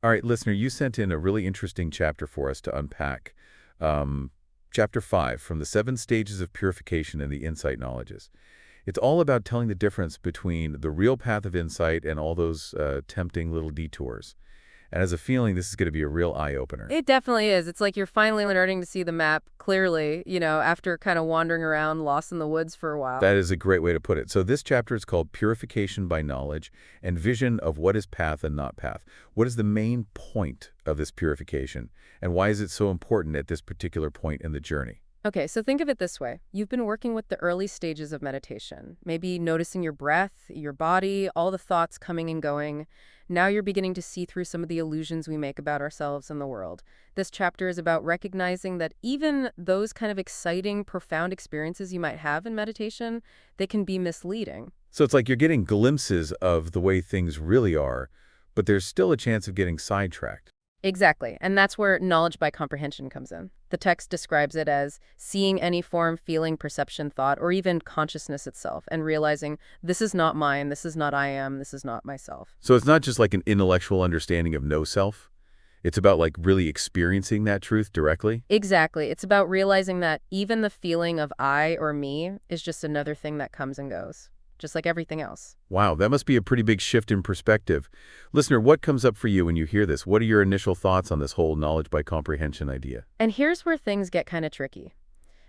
All right, listener, you sent in a really interesting chapter for us to unpack. Um, Chapter 5, From the 7 Stages of Purification and the Insight Knowledges. It's all about telling the difference between the real path of insight and all those tempting little detours. And as a feeling, this is going to be a real eye-opener. It definitely is. It's like you're finally learning to see the map clearly, after kind of wandering around lost in the woods for a while. That is a great way to put it. So this chapter is called Purification by Knowledge and Vision of What is Path and Not Path. What is the main point of this purification, and why is it so important at this particular point in the journey? Okay, so think of it this way. You've been working with the early stages of meditation, maybe noticing your breath, your body, all the thoughts coming and going. Now you're beginning to see through some of the illusions we make about ourselves and the world. This chapter is about recognizing that even those kind of exciting, profound experiences you might have in meditation, they can be misleading. So it's like you're getting glimpses of the way things really are, but there's still a chance of getting sidetracked. Exactly, and that's where knowledge by comprehension comes in. The text describes it as seeing any form, feeling, perception, thought, or even consciousness itself, and realizing this is not mine, this is not I am, this is not myself. So it's not just like an intellectual understanding of no self. It's about like really experiencing that truth directly. Exactly, it's about realizing that even the feeling of I or me is just another thing that comes and goes, just like everything else. Wow, that must be a pretty big shift in perspective. Listener, what comes up for you when you hear this? What are your initial thoughts on this whole knowledge by comprehension idea? And here's where things get kind of tricky.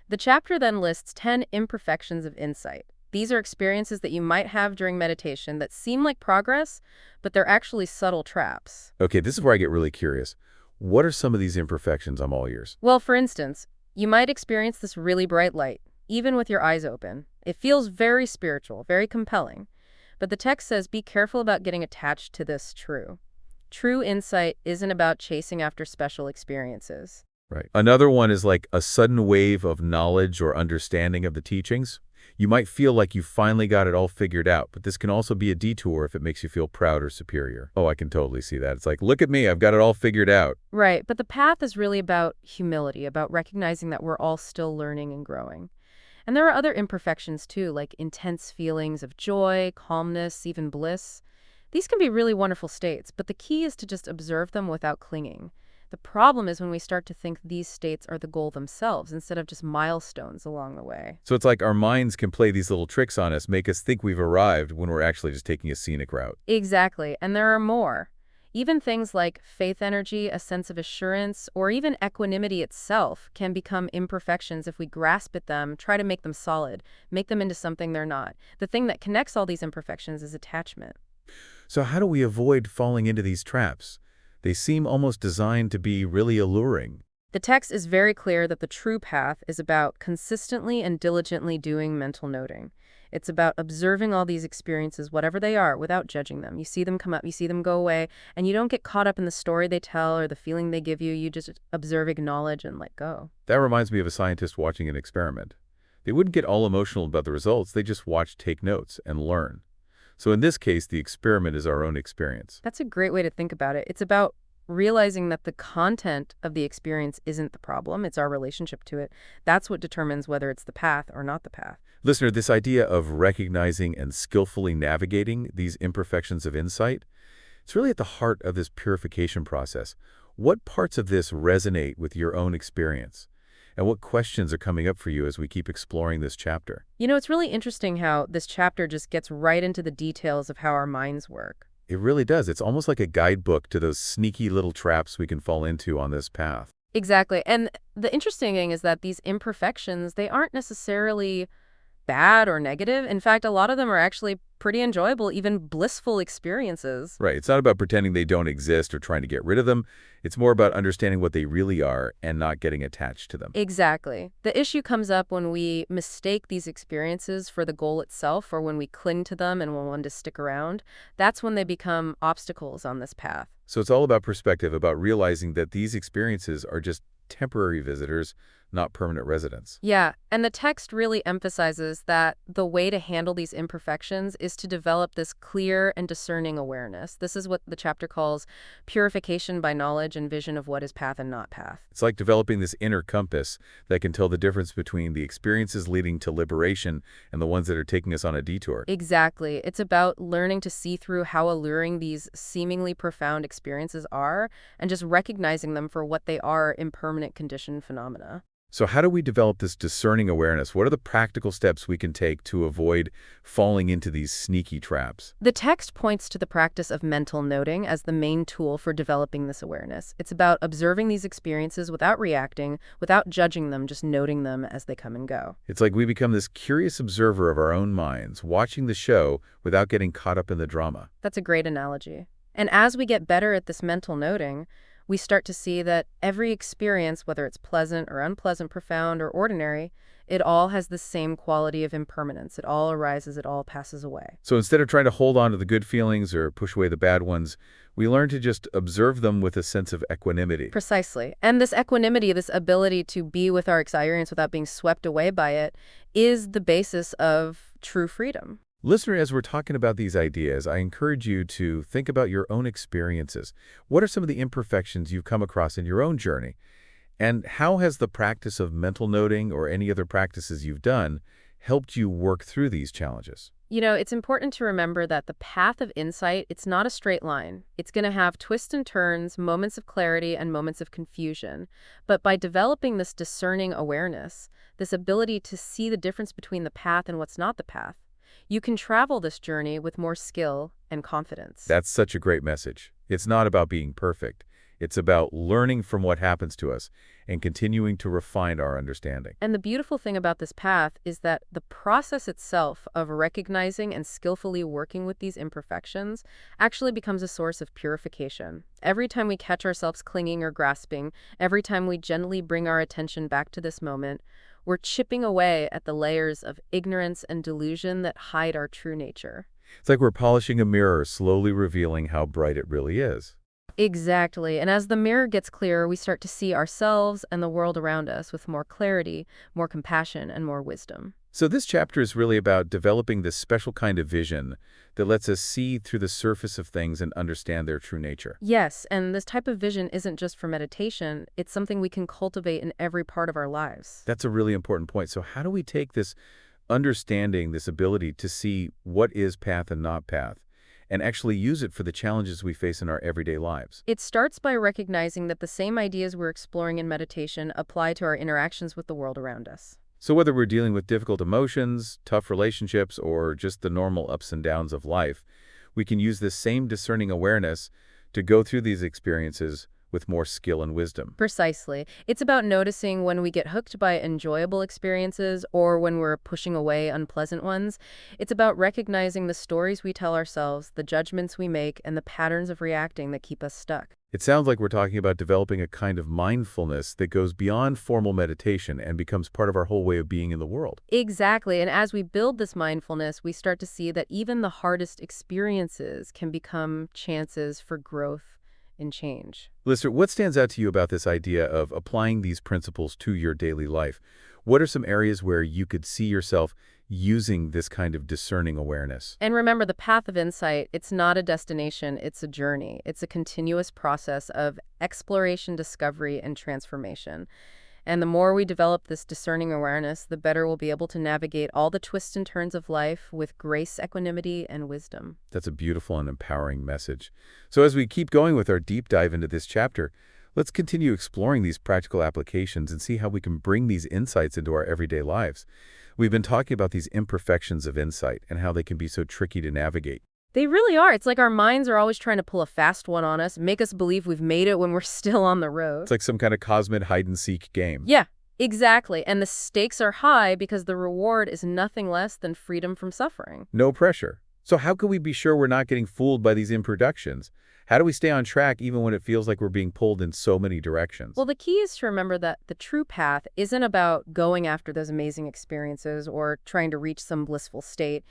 The chapter then lists 10 imperfections of insight. These are experiences that you might have during meditation that seem like progress, but they're actually subtle traps. Okay, this is where I get really curious. What are some of these imperfections? I'm all ears. Well, for instance, you might experience this really bright light, even with your eyes open. It feels very spiritual, very compelling. But the text says be careful about getting attached to this true. True insight isn't about chasing after special experiences. Right. Another one is like a sudden wave of knowledge or understanding of the teachings. You might feel like you finally got it all figured out, but this can also be a detour if it makes you feel proud or superior. Oh, I can totally see that. It's like, look at me, I've got it all figured out. Right, but the path is really about humility, about recognizing that we're all still learning and growing. And there are other imperfections too, like intense feelings of joy, calmness, even bliss. These can be really wonderful states, but the key is to just observe them without clinging. The problem is when we start to think these states are the goal themselves instead of just milestones along the way. So it's like our minds can play these little tricks on us, make us think we've arrived when we're actually just taking a scenic route. Exactly, and there are more. Even things like faith energy, a sense of assurance, or even equanimity itself can become imperfections if we grasp at them, try to make them solid, make them into something they're not. The thing that connects all these imperfections is attachment. So how do we avoid falling into these traps? They seem almost designed to be really alluring. The text is very clear that the true path is about consistently and diligently doing mental noting. It's about observing all these experiences, whatever they are, without judging them. You see them come up, you see them go away, and you don't get caught up in the story they tell or the feeling they give you. You just observe, acknowledge, and let go. That reminds me of a scientist watching an experiment. They wouldn't get all emotional about the results, they just watch, take notes, and learn. So in this case, the experiment is our own experience. That's a great way to think about it. It's about realizing that the content of the experience isn't the problem, it's our relationship to it. That's what determines whether it's the path or not the path. Listener, this idea of recognizing and skillfully navigating these imperfections of insight, it's really at the heart of this purification process. What parts of this resonate with your own experience? And what questions are coming up for you as we keep exploring this chapter? It's really interesting how this chapter just gets right into the details of how our minds work. It really does. It's almost like a guidebook to those sneaky little traps we can fall into on this path. Exactly. And the interesting thing is that these imperfections, they aren't necessarily bad or negative. In fact, a lot of them are actually pretty enjoyable, even blissful experiences. Right. It's not about pretending they don't exist or trying to get rid of them. It's more about understanding what they really are and not getting attached to them. Exactly. The issue comes up when we mistake these experiences for the goal itself, or when we cling to them and want to stick around. That's when they become obstacles on this path. So it's all about perspective, about realizing that these experiences are just temporary visitors, not permanent residence. Yeah, and the text really emphasizes that the way to handle these imperfections is to develop this clear and discerning awareness. This is what the chapter calls purification by knowledge and vision of what is path and not path. It's like developing this inner compass that can tell the difference between the experiences leading to liberation and the ones that are taking us on a detour. Exactly. It's about learning to see through how alluring these seemingly profound experiences are and just recognizing them for what they are, impermanent conditioned phenomena. So how do we develop this discerning awareness? What are the practical steps we can take to avoid falling into these sneaky traps? The text points to the practice of mental noting as the main tool for developing this awareness. It's about observing these experiences without reacting, without judging them, just noting them as they come and go. It's like we become this curious observer of our own minds, watching the show without getting caught up in the drama. That's a great analogy. And as we get better at this mental noting, we start to see that every experience, whether it's pleasant or unpleasant, profound or ordinary, it all has the same quality of impermanence. It all arises, it all passes away. So instead of trying to hold on to the good feelings or push away the bad ones, we learn to just observe them with a sense of equanimity. Precisely. And this equanimity, this ability to be with our experience without being swept away by it, is the basis of true freedom. Listener, as we're talking about these ideas, I encourage you to think about your own experiences. What are some of the imperfections you've come across in your own journey? And how has the practice of mental noting or any other practices you've done helped you work through these challenges? You know, it's important to remember that the path of insight, it's not a straight line. It's going to have twists and turns, moments of clarity, and moments of confusion. But by developing this discerning awareness, this ability to see the difference between the path and what's not the path, you can travel this journey with more skill and confidence. That's such a great message. It's not about being perfect. It's about learning from what happens to us and continuing to refine our understanding. And the beautiful thing about this path is that the process itself of recognizing and skillfully working with these imperfections actually becomes a source of purification. Every time we catch ourselves clinging or grasping, every time we gently bring our attention back to this moment, we're chipping away at the layers of ignorance and delusion that hide our true nature. It's like we're polishing a mirror, slowly revealing how bright it really is. Exactly. And as the mirror gets clearer, we start to see ourselves and the world around us with more clarity, more compassion, and more wisdom. So this chapter is really about developing this special kind of vision that lets us see through the surface of things and understand their true nature. Yes, and this type of vision isn't just for meditation. It's something we can cultivate in every part of our lives. That's a really important point. So how do we take this understanding, this ability to see what is path and not path, and actually use it for the challenges we face in our everyday lives? It starts by recognizing that the same ideas we're exploring in meditation apply to our interactions with the world around us. So whether we're dealing with difficult emotions, tough relationships, or just the normal ups and downs of life, we can use this same discerning awareness to go through these experiences with more skill and wisdom. Precisely. It's about noticing when we get hooked by enjoyable experiences or when we're pushing away unpleasant ones. It's about recognizing the stories we tell ourselves, the judgments we make, and the patterns of reacting that keep us stuck. It sounds like we're talking about developing a kind of mindfulness that goes beyond formal meditation and becomes part of our whole way of being in the world. Exactly. And as we build this mindfulness, we start to see that even the hardest experiences can become chances for growth and change. Listener, what stands out to you about this idea of applying these principles to your daily life? What are some areas where you could see yourself using this kind of discerning awareness? And remember, the path of insight, it's not a destination, it's a journey. It's a continuous process of exploration, discovery, and transformation. And the more we develop this discerning awareness, the better we'll be able to navigate all the twists and turns of life with grace, equanimity, and wisdom. That's a beautiful and empowering message. So as we keep going with our deep dive into this chapter, let's continue exploring these practical applications and see how we can bring these insights into our everyday lives. We've been talking about these imperfections of insight and how they can be so tricky to navigate. They really are. It's like our minds are always trying to pull a fast one on us, make us believe we've made it when we're still on the road. It's like some kind of cosmic hide-and-seek game. Yeah, exactly. And the stakes are high because the reward is nothing less than freedom from suffering. No pressure. So how can we be sure we're not getting fooled by these imperfections? How do we stay on track even when it feels like we're being pulled in so many directions? Well, the key is to remember that the true path isn't about going after those amazing experiences or trying to reach some blissful state.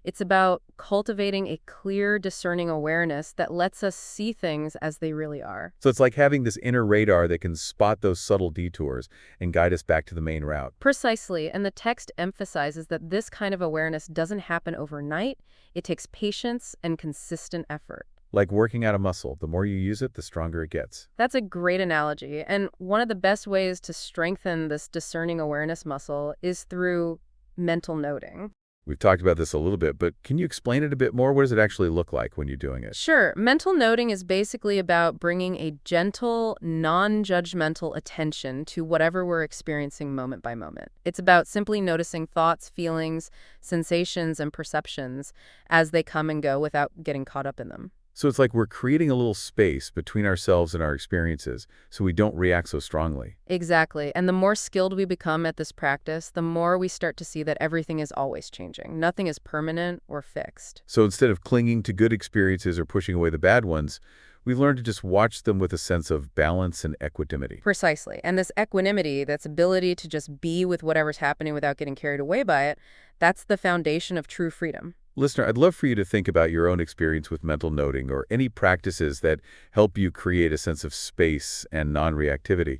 It's about cultivating a clear, discerning awareness that lets us see things as they really are. So it's like having this inner radar that can spot those subtle detours and guide us back to the main route. Precisely, and the text emphasizes that this kind of awareness doesn't happen overnight. It takes patience and consistent effort. Like working out a muscle, the more you use it, the stronger it gets. That's a great analogy, and one of the best ways to strengthen this discerning awareness muscle is through mental noting. We've talked about this a little bit, but can you explain it a bit more? What does it actually look like when you're doing it? Sure, mental noting is basically about bringing a gentle, non-judgmental attention to whatever we're experiencing moment by moment. It's about simply noticing thoughts, feelings, sensations, and perceptions as they come and go without getting caught up in them. So it's like we're creating a little space between ourselves and our experiences so we don't react so strongly. Exactly. And the more skilled we become at this practice, the more we start to see that everything is always changing. Nothing is permanent or fixed. So instead of clinging to good experiences or pushing away the bad ones, we've learned to just watch them with a sense of balance and equanimity. Precisely. And this equanimity, that's ability to just be with whatever's happening without getting carried away by it, that's the foundation of true freedom. Listener, I'd love for you to think about your own experience with mental noting or any practices that help you create a sense of space and non-reactivity.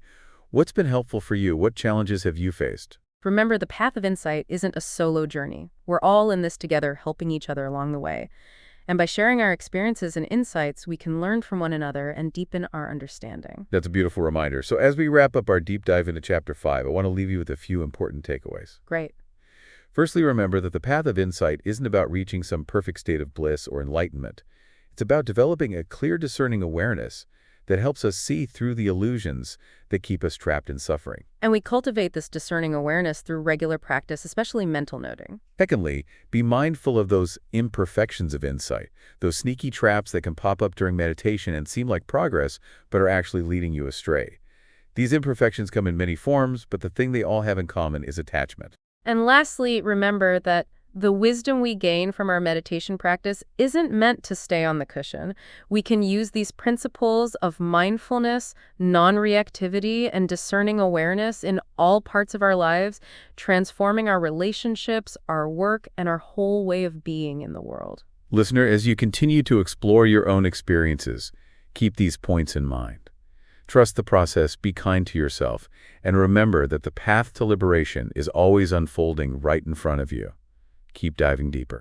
What's been helpful for you? What challenges have you faced? Remember, the path of insight isn't a solo journey. We're all in this together, helping each other along the way. And by sharing our experiences and insights, we can learn from one another and deepen our understanding. That's a beautiful reminder. So as we wrap up our deep dive into Chapter 5, I want to leave you with a few important takeaways. Great. Firstly, remember that the path of insight isn't about reaching some perfect state of bliss or enlightenment. It's about developing a clear, discerning awareness that helps us see through the illusions that keep us trapped in suffering. And we cultivate this discerning awareness through regular practice, especially mental noting. Secondly, be mindful of those imperfections of insight, those sneaky traps that can pop up during meditation and seem like progress, but are actually leading you astray. These imperfections come in many forms, but the thing they all have in common is attachment. And lastly, remember that the wisdom we gain from our meditation practice isn't meant to stay on the cushion. We can use these principles of mindfulness, non-reactivity, and discerning awareness in all parts of our lives, transforming our relationships, our work, and our whole way of being in the world. Listener, as you continue to explore your own experiences, keep these points in mind. Trust the process, be kind to yourself, and remember that the path to liberation is always unfolding right in front of you. Keep diving deeper.